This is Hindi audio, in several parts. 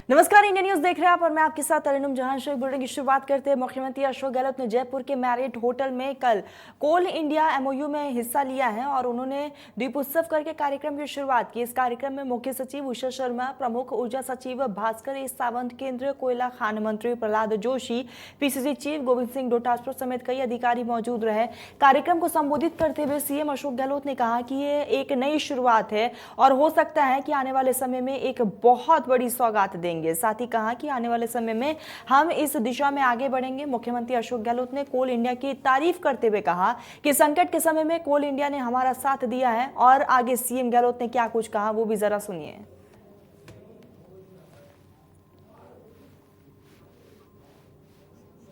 नमस्कार, इंडिया न्यूज देख रहे हैं आप और मैं आपके साथ तरिनुम जहां। शेख बुलेटिन की शुरुआत करते हैं। मुख्यमंत्री अशोक गहलोत ने जयपुर के मैरियट होटल में कल कोल इंडिया एमओयू में हिस्सा लिया है और उन्होंने दीपोत्सव करके कार्यक्रम की शुरुआत की। इस कार्यक्रम में मुख्य सचिव उषा शर्मा, प्रमुख ऊर्जा सचिव भास्कर एस सावंत, केंद्रीय कोयला खान मंत्री प्रहलाद जोशी, पीसीसी चीफ गोविंद सिंह डोटासरा समेत कई अधिकारी मौजूद रहे। कार्यक्रम को संबोधित करते हुए सीएम अशोक गहलोत ने कहा कि ये एक नई शुरुआत है और हो सकता है कि आने वाले समय में एक बहुत बड़ी सौगात देंगे। साथ ही कहा कि आने वाले समय में हम इस दिशा में आगे बढ़ेंगे। मुख्यमंत्री अशोक गहलोत ने कोल इंडिया की तारीफ करते हुए कहा कि संकट के समय में कोल इंडिया ने हमारा साथ दिया है। और आगे सीएम गहलोत ने क्या कुछ कहा वो भी जरा सुनिए।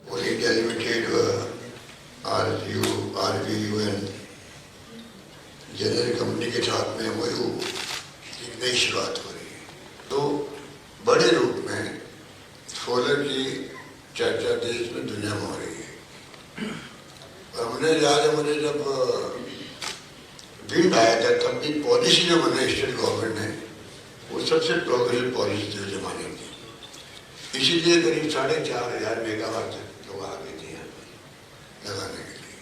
Coal India Limited RVUN general company के साथ में एमओयू एक नई शुरुआत हो रही है। तो बड़े रूप में सोलर की चर्चा देश में दुनिया में हो रही है। और मुझे याद है, मुझे जब विंड आया था तब भी पॉलिसी जो बने स्टेट गवर्नमेंट ने वो सबसे प्रोग्रेसिव पॉलिसी थी जमाने की। इसीलिए करीब 4,500 मेगावाट तक लोग आ गए थे यहाँ पर लगाने के लिए।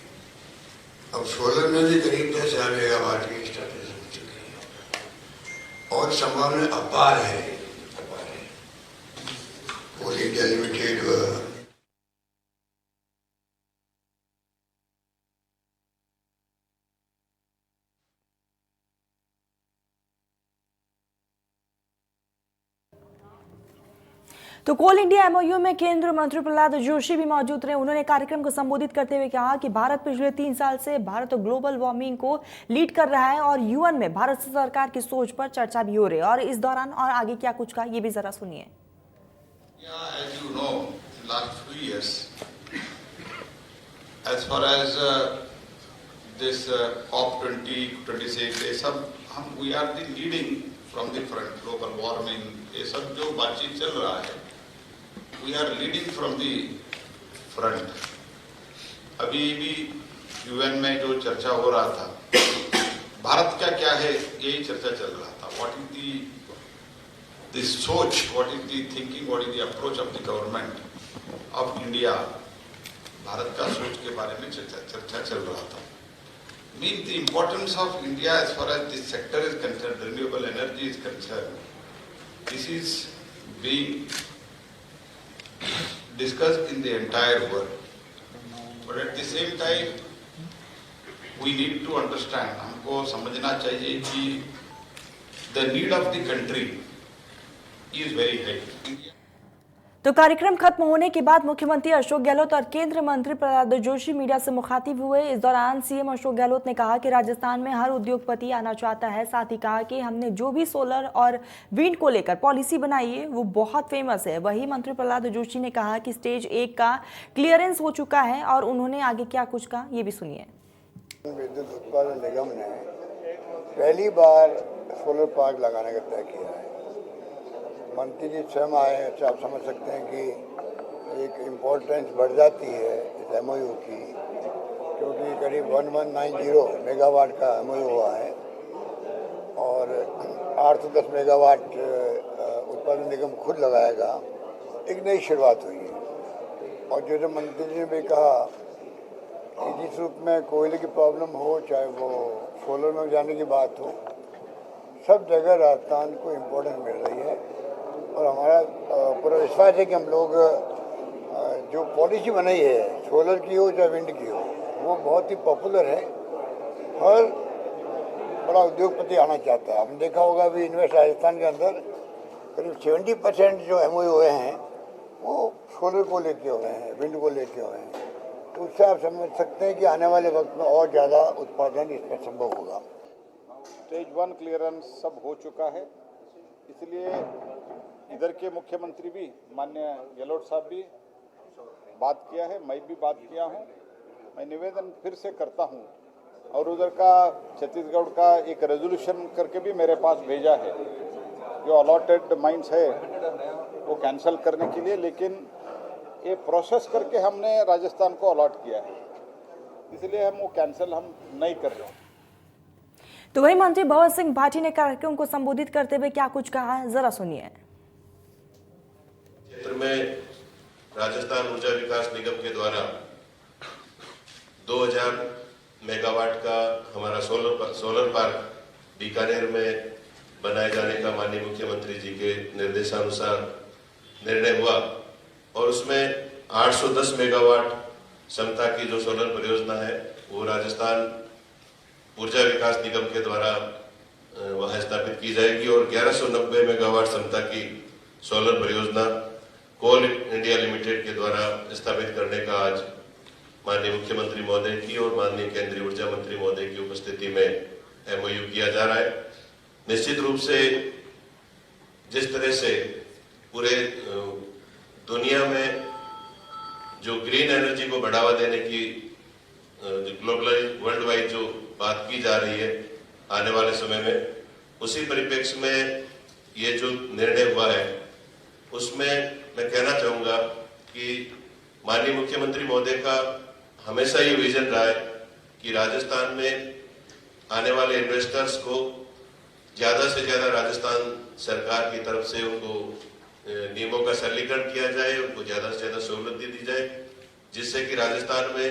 अब सोलर में भी करीब 10,000 मेगावाट की इंस्टॉलेशन हो चुकी है और संभावना अपार है। कोल इंडिया लिमिटेड तो कोल इंडिया एमओयू में केंद्रीय मंत्री प्रहलाद जोशी भी मौजूद रहे। उन्होंने कार्यक्रम को संबोधित करते हुए कहा कि भारत पिछले 3 साल से भारत ग्लोबल वार्मिंग को लीड कर रहा है और यूएन में भारत सरकार की सोच पर चर्चा भी हो रही है। और इस दौरान और आगे क्या कुछ कहा ये भी जरा सुनिए। As you know, in the last few years, as far as this COP26, ये सब we are the leading from the front. Global warming, ये सब जो बातचीत चल रहा है, we are leading from the front. अभी भी यूएन में जो चर्चा हो रहा था, भारत का क्या है यही चर्चा चल रहा था। What is the सोच, what is the thinking, what is the approach of the government of India, Bharat का सोच के बारे में चर्चा चल रहा था। Mean the importance of India as far as this sector is concerned, renewable energy is concerned, this is being discussed in the entire world. But at the same time, we need to understand, हमको समझना चाहिए कि the need of the country is very high. तो कार्यक्रम खत्म होने के बाद मुख्यमंत्री अशोक गहलोत और केंद्रीय मंत्री प्रहलाद जोशी मीडिया से मुखातिब हुए। इस दौरान सीएम अशोक गहलोत ने कहा कि राजस्थान में हर उद्योगपति आना चाहता है। साथ ही कहा कि हमने जो भी सोलर और विंड को लेकर पॉलिसी बनाई है वो बहुत फेमस है। वही मंत्री प्रहलाद जोशी ने कहा कि स्टेज 1 का क्लियरेंस हो चुका है और उन्होंने आगे क्या कुछ कहा ये भी सुनिए। विद्युत उत्पादन निगम ने पहली बार सोलर पार्क लगाने का तय किया है। मंत्री जी स्वयं आए हैं, तो आप समझ सकते हैं कि एक इम्पोर्टेंस बढ़ जाती है इस एमओयू की, क्योंकि करीब 1190 मेगावाट का एमओयू हुआ है और 8 से 10 मेगावाट उत्पादन निगम खुद लगाएगा। एक नई शुरुआत हुई है। और जो मंत्री जी ने भी कहा कि जिस रूप में कोयले की प्रॉब्लम हो, चाहे वो सोलर में जाने की बात हो, सब जगह राजस्थान को इम्पोर्टेंस मिल रही है। और हमारा पूरा विश्वास है कि हम लोग जो पॉलिसी बनाई है, सोलर की हो चाहे विंड की हो, वो बहुत ही पॉपुलर है। हर बड़ा उद्योगपति आना चाहता है। हमने देखा होगा अभी इन्वेस्ट राजस्थान के अंदर करीब 70% जो एमओयू हुए हैं वो सोलर को लेके हुए हैं, विंड को लेके हुए हैं। तो उससे आप समझ सकते हैं कि आने वाले वक्त में और ज़्यादा उत्पादन इसमें संभव होगा। स्टेज 1 क्लियरेंस सब हो चुका है, इसलिए इधर के मुख्यमंत्री भी माननीय गहलोत साहब भी बात किया है, मैं भी बात किया हूं। मैं निवेदन फिर से करता हूं और उधर का छत्तीसगढ़ का एक रेजोल्यूशन करके भी मेरे पास भेजा है जो अलॉटेड माइंस है वो कैंसिल करने के लिए, लेकिन ये प्रोसेस करके हमने राजस्थान को अलॉट किया है, इसलिए हम वो कैंसिल हम नहीं कर रहे हैं। तो वही मंत्री भंवर सिंह भाटी ने कार्यक्रम को संबोधित करते हुए क्या कुछ कहा है जरा सुनिए। में राजस्थान ऊर्जा विकास निगम के द्वारा 2000 मेगावाट का हमारा सोलर पार्क बीकानेर में बनाए जाने का माननीय मुख्यमंत्री जी के निर्देशानुसार निर्णय हुआ और उसमें 810 मेगावाट क्षमता की जो सोलर परियोजना है वो राजस्थान ऊर्जा विकास निगम के द्वारा वहां स्थापित की जाएगी और 1190 मेगावाट क्षमता की सोलर परियोजना कोल इंडिया लिमिटेड के द्वारा स्थापित करने का आज माननीय मुख्यमंत्री महोदय की और माननीय केंद्रीय ऊर्जा मंत्री महोदय की उपस्थिति में एमओयू किया जा रहा है। निश्चित रूप से जिस तरह से पूरे दुनिया में जो ग्रीन एनर्जी को बढ़ावा देने की ग्लोबल वर्ल्ड वाइड जो बात की जा रही है आने वाले समय में, उसी परिप्रेक्ष्य में ये जो निर्णय हुआ है उसमें मैं कहना चाहूंगा कि माननीय मुख्यमंत्री महोदय का हमेशा ये विजन रहा है कि राजस्थान में आने वाले इन्वेस्टर्स को ज्यादा से ज्यादा राजस्थान सरकार की तरफ से उनको नियमों का सरलीकरण किया जाए, उनको ज्यादा से ज्यादा सहूलत दी जाए, जिससे कि राजस्थान में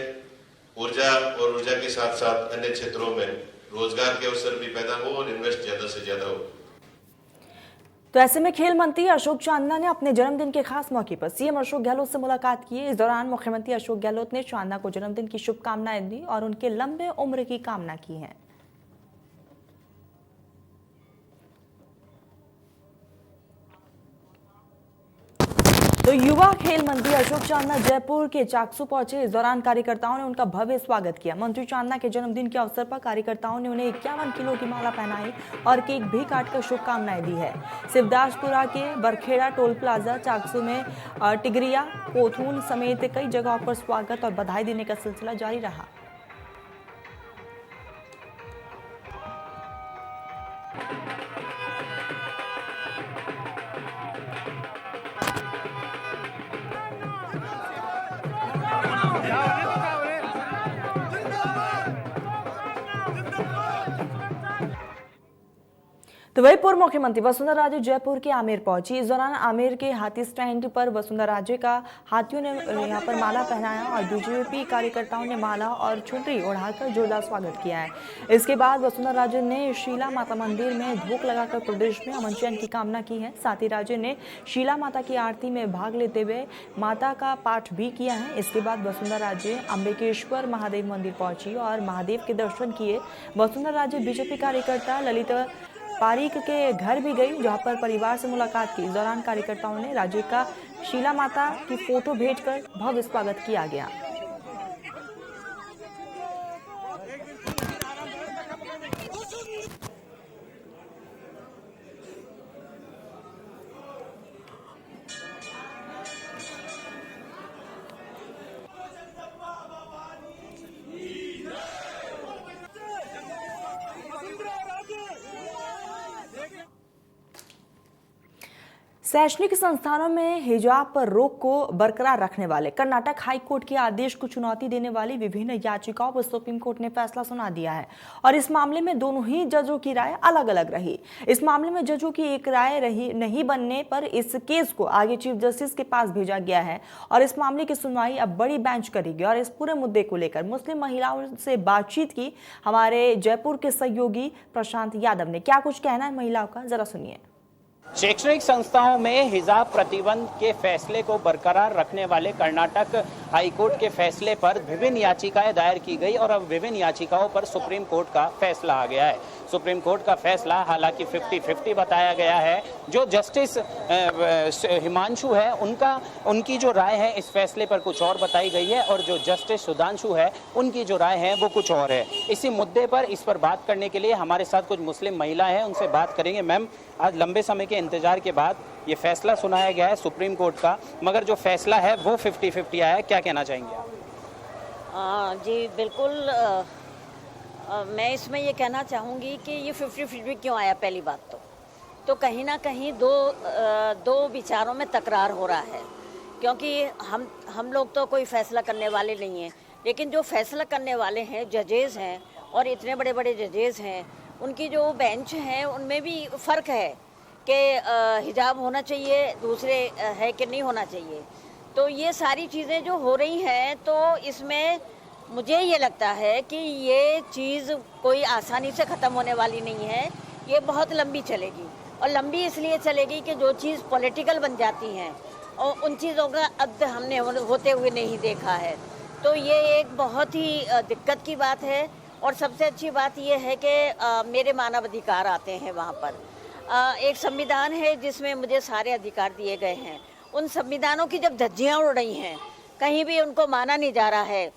ऊर्जा और ऊर्जा के साथ साथ अन्य क्षेत्रों में रोजगार के अवसर भी पैदा हो और इन्वेस्ट ज्यादा से ज्यादा हो। तो ऐसे में खेल मंत्री अशोक चांदना ने अपने जन्मदिन के खास मौके पर सीएम अशोक गहलोत से मुलाकात की। इस दौरान मुख्यमंत्री अशोक गहलोत ने चांदना को जन्मदिन की शुभकामनाएं दी और उनके लंबे उम्र की कामना की है। तो युवा खेल मंत्री अशोक चांदना जयपुर के चाकसू पहुंचे। इस दौरान कार्यकर्ताओं ने उनका भव्य स्वागत किया। मंत्री चांदना के जन्मदिन के अवसर पर कार्यकर्ताओं ने उन्हें 51 किलो की माला पहनाई और केक भी काटकर शुभकामनाएं दी है। शिवदासपुरा के बरखेड़ा टोल प्लाजा चाकसू में टिगरिया कोथून समेत कई जगहों पर स्वागत और बधाई देने का सिलसिला जारी रहा। तो वही पूर्व मुख्यमंत्री वसुंधरा राजे जयपुर के आमेर पहुंची। इस दौरान आमेर के हाथी स्टैंड पर वसुंधरा राजे का हाथियों ने यहां पर माला पहनाया और बीजेपी कार्यकर्ताओं ने माला और चुनरी उड़ाकर जोरदार स्वागत किया है। इसके बाद वसुंधरा राजे ने शीला माता मंदिर में धूप लगाकर प्रदेश में अमन चैन की कामना की है। साथ ही राजे ने शीला माता की आरती में भाग लेते हुए माता का पाठ भी किया है। इसके बाद वसुंधरा राजे अंबिकेश्वर महादेव मंदिर पहुंची और महादेव के दर्शन किए। वसुंधरा राजे बीजेपी कार्यकर्ता ललित पारीक के घर भी गई, जहां पर परिवार से मुलाकात की। इस दौरान कार्यकर्ताओं ने राज्य का शीला माता की फोटो भेजकर भव्य स्वागत किया गया। शैक्षणिक संस्थानों में हिजाब पर रोक को बरकरार रखने वाले कर्नाटक हाई कोर्ट के आदेश को चुनौती देने वाली विभिन्न याचिकाओं पर सुप्रीम कोर्ट ने फैसला सुना दिया है और इस मामले में दोनों ही जजों की राय अलग अलग रही। इस मामले में जजों की एक राय नहीं बनने पर इस केस को आगे चीफ जस्टिस के पास भेजा गया है और इस मामले की सुनवाई अब बड़ी बेंच करेगी। और इस पूरे मुद्दे को लेकर मुस्लिम महिलाओं से बातचीत की हमारे जयपुर के सहयोगी प्रशांत यादव ने। क्या कुछ कहना है महिलाओं का, जरा सुनिए। शैक्षणिक संस्थाओं में हिजाब प्रतिबंध के फैसले को बरकरार रखने वाले कर्नाटक हाईकोर्ट के फैसले पर विभिन्न याचिकाएं दायर की गई और अब विभिन्न याचिकाओं पर सुप्रीम कोर्ट का फैसला आ गया है। सुप्रीम कोर्ट का फैसला हालांकि 50-50 बताया गया है। जो जस्टिस हिमांशु है उनकी जो राय है इस फैसले पर कुछ और बताई गई है और जो जस्टिस सुधांशु है उनकी जो राय है वो कुछ और है। इसी मुद्दे पर इस पर बात करने के लिए हमारे साथ कुछ मुस्लिम महिलाएं हैं, उनसे बात करेंगे। मैम, आज लंबे समय के इंतजार के बाद ये फैसला सुनाया गया है सुप्रीम कोर्ट का, मगर जो फैसला है वो 50-50 आया है, क्या कहना चाहेंगे आप? जी बिल्कुल, मैं इसमें ये कहना चाहूँगी कि ये 50-50 क्यों आया। पहली बात तो कहीं ना कहीं दो विचारों में तकरार हो रहा है, क्योंकि हम लोग तो कोई फैसला करने वाले नहीं हैं, लेकिन जो फैसला करने वाले हैं जजेज़ हैं और इतने बड़े बड़े जजेज़ हैं, उनकी जो बेंच हैं उनमें भी फ़र्क है कि हिजाब होना चाहिए, दूसरे है कि नहीं होना चाहिए। तो ये सारी चीज़ें जो हो रही हैं, तो इसमें मुझे ये लगता है कि ये चीज़ कोई आसानी से ख़त्म होने वाली नहीं है, ये बहुत लंबी चलेगी। और लंबी इसलिए चलेगी कि जो चीज़ पॉलिटिकल बन जाती हैं और उन चीज़ों का अब हमने होते हुए नहीं देखा है, तो ये एक बहुत ही दिक्कत की बात है। और सबसे अच्छी बात ये है कि मेरे मानव अधिकार आते हैं वहाँ पर। एक संविधान है जिसमें मुझे सारे अधिकार दिए गए हैं। उन संविधानों की जब धज्जियाँ उड़ रही हैं, कहीं भी उनको माना नहीं जा रहा है,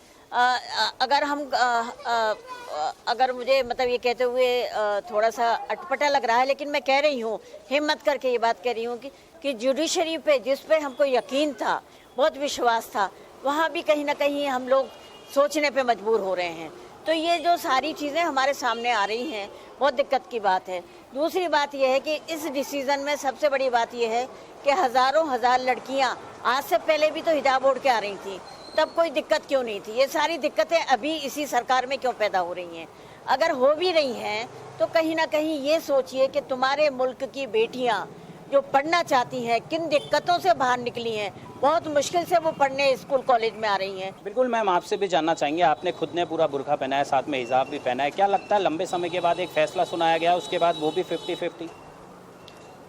अगर मुझे मतलब ये कहते हुए थोड़ा सा अटपटा लग रहा है, लेकिन मैं कह रही हूँ, हिम्मत करके ये बात कह रही हूँ कि जुडिशरी पे जिस पे हमको यकीन था, बहुत विश्वास था, वहाँ भी कहीं ना कहीं हम लोग सोचने पे मजबूर हो रहे हैं। तो ये जो सारी चीज़ें हमारे सामने आ रही हैं, बहुत दिक्कत की बात है। दूसरी बात यह है कि इस डिसीज़न में सबसे बड़ी बात यह है कि हज़ारों हज़ार लड़कियाँ आज से पहले भी तो हिजाब ओढ़ के आ रही थी, तब कोई दिक्कत क्यों नहीं थी? ये सारी दिक्कतें अभी इसी सरकार में क्यों पैदा हो रही हैं? अगर हो भी रही हैं तो कहीं ना कहीं ये सोचिए कि तुम्हारे मुल्क की बेटियां जो पढ़ना चाहती हैं, किन दिक्कतों से बाहर निकली हैं, बहुत मुश्किल से वो पढ़ने स्कूल कॉलेज में आ रही हैं। बिल्कुल मैम, आपसे भी जानना चाहेंगे, आपने खुद ने पूरा बुर्का पहना है, साथ में हिजाब भी पहना है, क्या लगता है लंबे समय के बाद एक फैसला सुनाया गया, उसके बाद वो भी 50-50?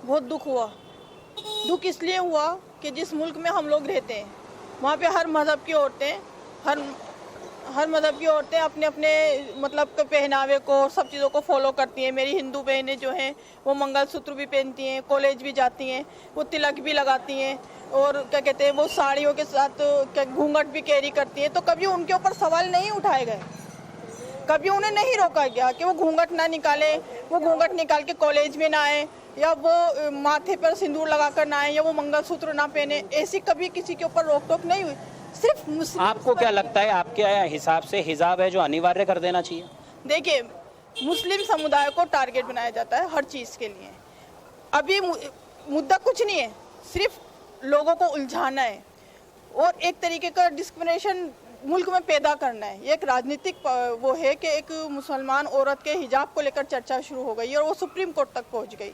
बहुत दुख हुआ। दुख इसलिए हुआ कि जिस मुल्क में हम लोग रहते हैं वहाँ पे हर मज़हब की औरतें अपने अपने मतलब के पहनावे को, सब चीज़ों को फॉलो करती हैं। मेरी हिंदू बहनें जो हैं वो मंगलसूत्र भी पहनती हैं, कॉलेज भी जाती हैं, वो तिलक भी लगाती हैं और क्या कहते हैं वो साड़ियों के साथ घूंघट भी कैरी करती हैं। तो कभी उनके ऊपर सवाल नहीं उठाए गए, कभी उन्हें नहीं रोका गया कि वो घूंघट ना निकालें, वो घूंघट निकाल के कॉलेज में ना आए, या वो माथे पर सिंदूर लगाकर ना आए, या वो मंगलसूत्र ना पहने। ऐसी कभी किसी के ऊपर रोक टोक नहीं हुई। सिर्फ मुस्लिम। आपको क्या लगता है, आपके हिसाब से हिजाब है जो अनिवार्य कर देना चाहिए? देखिए, मुस्लिम समुदाय को टारगेट बनाया जाता है हर चीज़ के लिए। अभी मुद्दा कुछ नहीं है, सिर्फ लोगों को उलझाना है और एक तरीके का डिस्क्रिमिनेशन मुल्क में पैदा करना है। ये एक राजनीतिक वो है कि एक मुसलमान औरत के हिजाब को लेकर चर्चा शुरू हो गई और वो सुप्रीम कोर्ट तक पहुंच गई।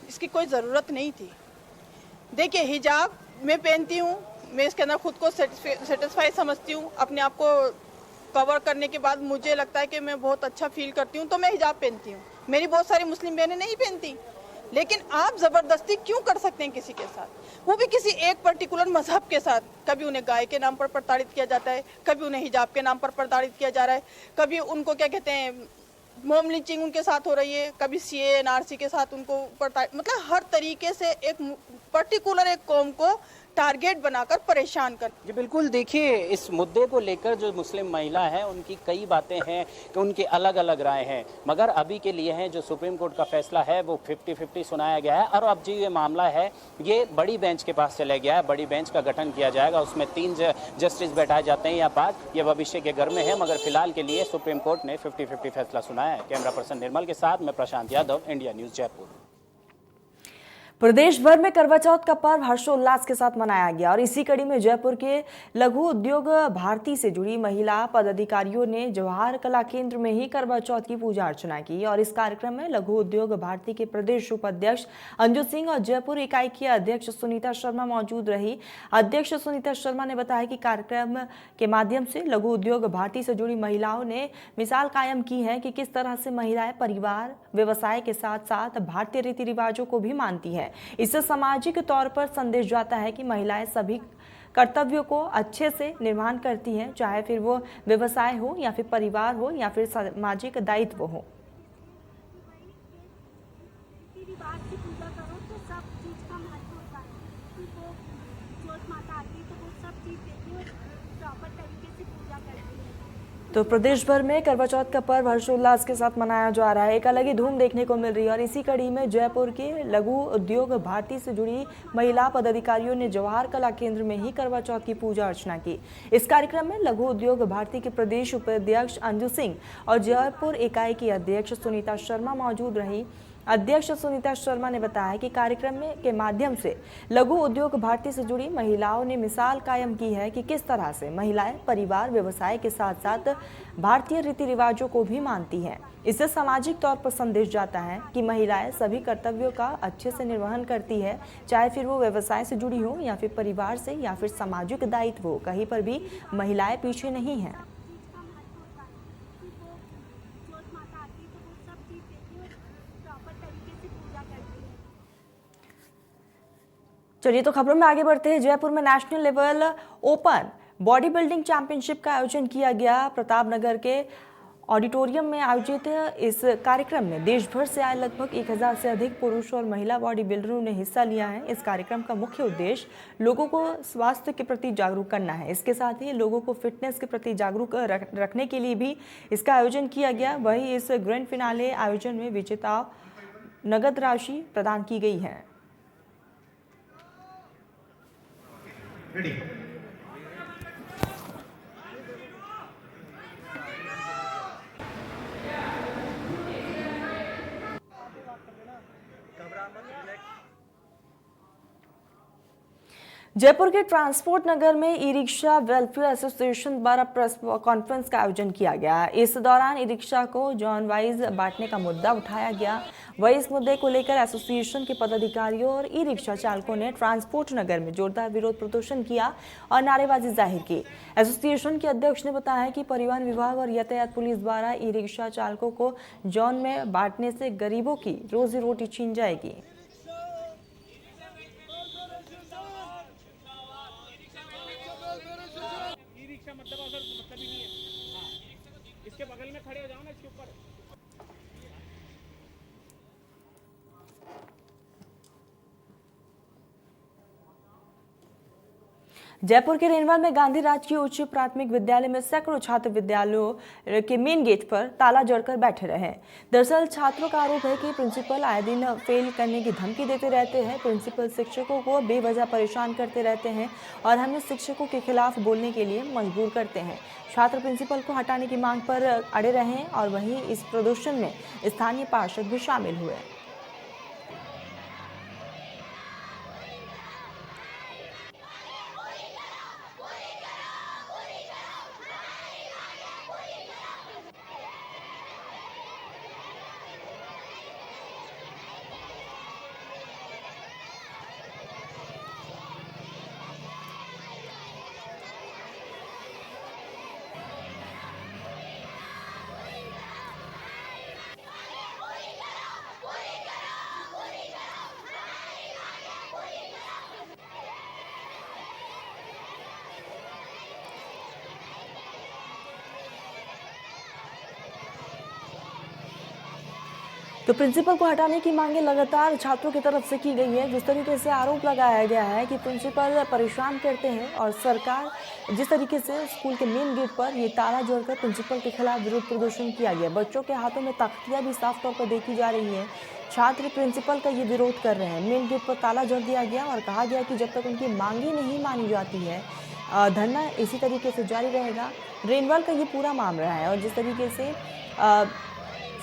इसकी कोई ज़रूरत नहीं थी। देखिए, हिजाब मैं पहनती हूँ, मैं इसके अंदर खुद को सेटिस्फाई समझती हूँ। अपने आप को कवर करने के बाद मुझे लगता है कि मैं बहुत अच्छा फील करती हूँ, तो मैं हिजाब पहनती हूँ। मेरी बहुत सारी मुस्लिम बहनें नहीं पहनती, लेकिन आप ज़बरदस्ती क्यों कर सकते हैं किसी के साथ, वो भी किसी एक पर्टिकुलर मजहब के साथ? कभी उन्हें गाय के नाम पर प्रताड़ित किया जाता है, कभी उन्हें हिजाब के नाम पर प्रताड़ित किया जा रहा है, कभी उनको क्या कहते हैं मॉब लिंचिंग उनके साथ हो रही है, कभी CAA NRC के साथ उनको मतलब हर तरीके से एक पर्टिकुलर एक कौम को टारगेट बनाकर परेशान कर। जी बिल्कुल, देखिए इस मुद्दे को लेकर जो मुस्लिम महिला है उनकी कई बातें हैं कि उनकी अलग अलग राय हैं, मगर अभी के लिए है जो सुप्रीम कोर्ट का फैसला है वो 50-50 सुनाया गया है। और अब जो ये मामला है ये बड़ी बेंच के पास चला गया है, बड़ी बेंच का गठन किया जाएगा, उसमें 3 जस्टिस बैठाए जाते हैं या 5, ये भविष्य के घर में है, मगर फिलहाल के लिए सुप्रीम कोर्ट ने 50-50 फैसला सुनाया है। कैमरा पर्सन निर्मल के साथ मैं प्रशांत यादव, इंडिया न्यूज जयपुर। प्रदेश भर में करवा चौथ का पर्व हर्षोल्लास के साथ मनाया गया और इसी कड़ी में जयपुर के लघु उद्योग भारती से जुड़ी महिला पदाधिकारियों ने जवाहर कला केंद्र में ही करवा चौथ की पूजा अर्चना की। और इस कार्यक्रम में लघु उद्योग भारती के प्रदेश उपाध्यक्ष अंजू सिंह और जयपुर इकाई की अध्यक्ष सुनीता शर्मा मौजूद रही। अध्यक्ष सुनीता शर्मा ने बताया कि कार्यक्रम के माध्यम से लघु उद्योग भारती से जुड़ी महिलाओं ने मिसाल कायम की है कि किस तरह से महिलाएं परिवार व्यवसाय के साथ साथ भारतीय रीति रिवाजों को भी मानती है। इससे सामाजिक तौर पर संदेश जाता है कि महिलाएं सभी कर्तव्यों को अच्छे से निर्वहन करती हैं, चाहे फिर वो व्यवसाय हो या फिर परिवार हो या फिर सामाजिक दायित्व हो। तो प्रदेश भर में करवा चौथ का पर्व हर्षोल्लास के साथ मनाया जा रहा है, एक अलग ही धूम देखने को मिल रही है। और इसी कड़ी में जयपुर के लघु उद्योग भारती से जुड़ी महिला पदाधिकारियों ने जवाहर कला केंद्र में ही करवा चौथ की पूजा अर्चना की। इस कार्यक्रम में लघु उद्योग भारती के प्रदेश उपाध्यक्ष अंजू सिंह और जयपुर इकाई की अध्यक्ष सुनीता शर्मा मौजूद रही। अध्यक्ष सुनीता शर्मा ने बताया कि कार्यक्रम के माध्यम से लघु उद्योग भारती से जुड़ी महिलाओं ने मिसाल कायम की है कि किस तरह से महिलाएं परिवार व्यवसाय के साथ साथ भारतीय रीति रिवाजों को भी मानती हैं। इससे सामाजिक तौर पर संदेश जाता है कि महिलाएं सभी कर्तव्यों का अच्छे से निर्वहन करती है, चाहे फिर वो व्यवसाय से जुड़ी हो या फिर परिवार से या फिर सामाजिक दायित्व हो, कहीं पर भी महिलाएं पीछे नहीं हैं। चलिए तो खबरों में आगे बढ़ते हैं। जयपुर में national level open body building championship का आयोजन किया गया। प्रताप नगर के ऑडिटोरियम में आयोजित इस कार्यक्रम में देश भर से आए लगभग 1000 से अधिक पुरुष और महिला बॉडी बिल्डरों ने हिस्सा लिया है। इस कार्यक्रम का मुख्य उद्देश्य लोगों को स्वास्थ्य के प्रति जागरूक करना है। इसके साथ ही लोगों को फिटनेस के प्रति जागरूक रखने के लिए भी इसका आयोजन किया गया। वहीं इस ग्रैंड फिनाले आयोजन में विजेताओं नगद राशि प्रदान की गई है। जयपुर के ट्रांसपोर्ट नगर में ई रिक्शा वेलफेयर एसोसिएशन द्वारा प्रेस कॉन्फ्रेंस का आयोजन किया गया। इस दौरान ई रिक्शा को जोन वाइज बांटने का मुद्दा उठाया गया। वही इस मुद्दे को लेकर एसोसिएशन के पदाधिकारियों और ई रिक्शा चालकों ने ट्रांसपोर्ट नगर में जोरदार विरोध प्रदर्शन किया और नारेबाजी जाहिर की। एसोसिएशन के अध्यक्ष ने बताया कि परिवहन विभाग और यातायात पुलिस द्वारा ई रिक्शा चालकों को जोन में बांटने से गरीबों की रोजी रोटी छीन जाएगी। मतलब ही नहीं है। हाँ, इसके बगल में खड़े हो जाओ ना, इसके ऊपर। जयपुर के रेनवाल में गांधी राजकीय उच्च प्राथमिक विद्यालय में सैकड़ों छात्र विद्यालयों के मेन गेट पर ताला जड़कर बैठे रहे। दरअसल छात्रों का आरोप है कि प्रिंसिपल आए दिन फेल करने की धमकी देते रहते हैं। प्रिंसिपल शिक्षकों को बेवजह परेशान करते रहते हैं और हमें शिक्षकों के खिलाफ बोलने के लिए मजबूर करते हैं। छात्र प्रिंसिपल को हटाने की मांग पर अड़े रहे और वहीं इस प्रदर्शन में स्थानीय पार्षद भी शामिल हुए। तो प्रिंसिपल को हटाने की मांगे लगातार छात्रों की तरफ से की गई है। जिस तरीके से आरोप लगाया गया है कि प्रिंसिपल परेशान करते हैं और सरकार जिस तरीके से स्कूल के मेन गेट पर ये ताला जोड़कर प्रिंसिपल के खिलाफ विरोध प्रदर्शन किया गया। बच्चों के हाथों में तख्तियां भी साफ तौर पर देखी जा रही है। छात्र प्रिंसिपल का ये विरोध कर रहे हैं। मेन गेट पर ताला जोड़ दिया गया और कहा गया कि जब तक उनकी मांगी नहीं मानी जाती है धरना इसी तरीके से जारी रहेगा। रेनवाल का ये पूरा मामला है और जिस तरीके से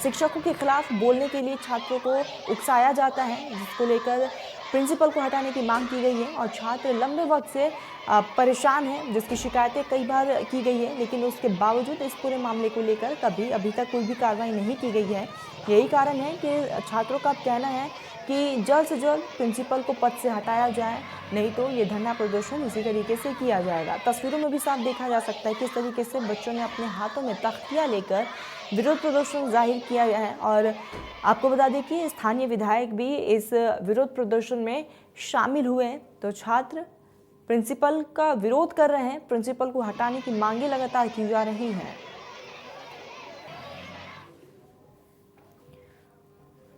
शिक्षकों के खिलाफ बोलने के लिए छात्रों को उकसाया जाता है, जिसको लेकर प्रिंसिपल को हटाने की मांग की गई है और छात्र लंबे वक्त से परेशान हैं, जिसकी शिकायतें कई बार की गई है, लेकिन उसके बावजूद इस पूरे मामले को लेकर अभी तक कोई भी कार्रवाई नहीं की गई है। यही कारण है कि छात्रों का कहना है कि जल्द से जल्द प्रिंसिपल को पद से हटाया जाए, नहीं तो ये धरना प्रदर्शन इसी तरीके से किया जाएगा। तस्वीरों में भी साफ देखा जा सकता है किस तरीके से बच्चों ने अपने हाथों में तख्तियां लेकर विरोध प्रदर्शन जाहिर किया गया है। और आपको बता दें कि स्थानीय विधायक भी इस विरोध प्रदर्शन में शामिल हुए हैं। तो छात्र प्रिंसिपल का विरोध कर रहे हैं, प्रिंसिपल को हटाने की मांगे लगातार की जा रही हैं।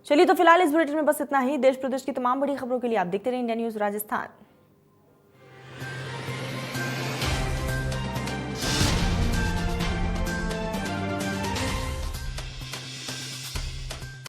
चलिए तो फिलहाल इस बुलेटिन में बस इतना ही। देश प्रदेश की तमाम बड़ी खबरों के लिए आप देखते रहिए इंडिया न्यूज़ राजस्थान।